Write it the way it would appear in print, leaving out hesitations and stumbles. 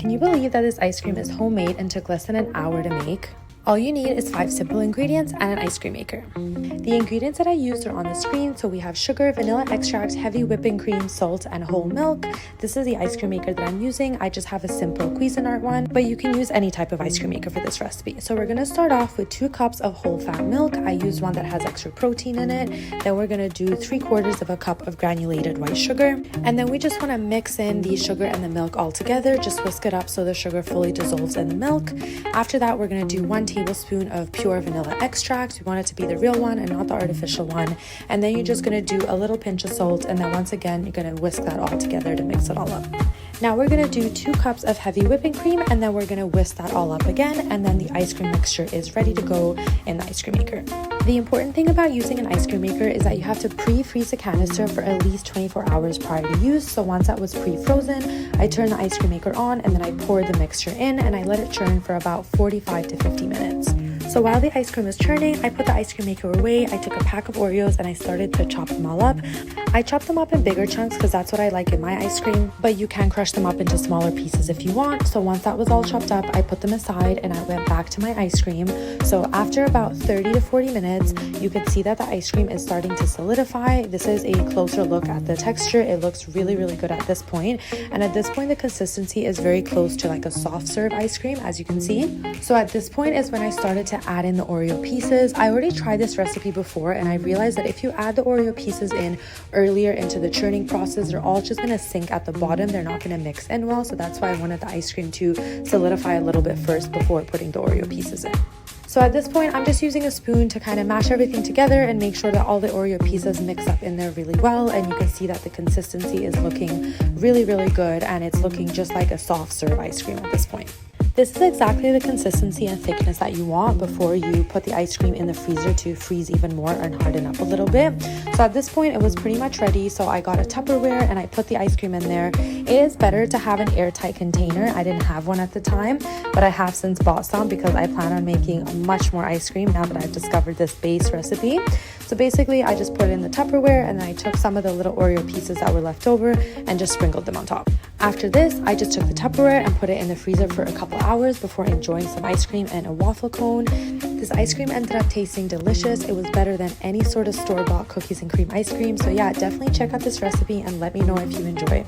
Can you believe that this ice cream is homemade and took less than an hour to make? All you need is 5 simple ingredients and an ice cream maker. The ingredients that I used are on the screen, so we have sugar, vanilla extract, heavy whipping cream, salt, and whole milk. This is the ice cream maker that I'm using. I just have a simple Cuisinart one, but you can use any type of ice cream maker for this recipe. So we're gonna start off with 2 cups of whole fat milk. I used one that has extra protein in it. Then we're gonna do 3/4 of a cup of granulated white sugar. And then we just wanna mix in the sugar and the milk all together. Just whisk it up so the sugar fully dissolves in the milk. After that, we're gonna do 1 tablespoon of pure vanilla extract. We want it to be the real one and not the artificial one. And then you're just gonna do a little pinch of salt, and then once again you're gonna whisk that all together to mix it all up. Now we're gonna do 2 cups of heavy whipping cream, and then we're gonna whisk that all up again, and then the ice cream mixture is ready to go in the ice cream maker. The important thing about using an ice cream maker is that you have to pre-freeze the canister for at least 24 hours prior to use. So once that was pre-frozen, I turned the ice cream maker on, and then I poured the mixture in, and I let it churn for about 45 to 50 minutes. So while the ice cream was churning, I put the ice cream maker away. I took a pack of Oreos and I started to chop them all up. I chopped them up in bigger chunks because that's what I like in my ice cream, but you can crush them up into smaller pieces if you want. So once that was all chopped up, I put them aside and I went back to my ice cream. So after about 30 to 40 minutes, you can see that the ice cream is starting to solidify. This is a closer look at the texture. It looks really, really good at this point. And at this point, the consistency is very close to like a soft serve ice cream, as you can see. So at this point is when I started to add in the Oreo pieces. I already tried this recipe before, and I realized that if you add the Oreo pieces in earlier into the churning process, they're all just going to sink at the bottom. They're not going to mix in well. So that's why I wanted the ice cream to solidify a little bit first before putting the Oreo pieces in. So at this point, I'm just using a spoon to kind of mash everything together and make sure that all the Oreo pieces mix up in there really well. And you can see that the consistency is looking really, really good, and it's looking just like a soft serve ice cream at this point. This is exactly the consistency and thickness that you want before you put the ice cream in the freezer to freeze even more and harden up a little bit. So at this point, it was pretty much ready. So I got a Tupperware and I put the ice cream in there. It is better to have an airtight container. I didn't have one at the time, but I have since bought some because I plan on making much more ice cream now that I've discovered this base recipe. So basically, I just put it in the Tupperware, and then I took some of the little Oreo pieces that were left over and just sprinkled them on top. After this, I just took the Tupperware and put it in the freezer for a couple hours before enjoying some ice cream and a waffle cone. This ice cream ended up tasting delicious. It was better than any sort of store-bought cookies and cream ice cream. So yeah, definitely check out this recipe and let me know if you enjoy it.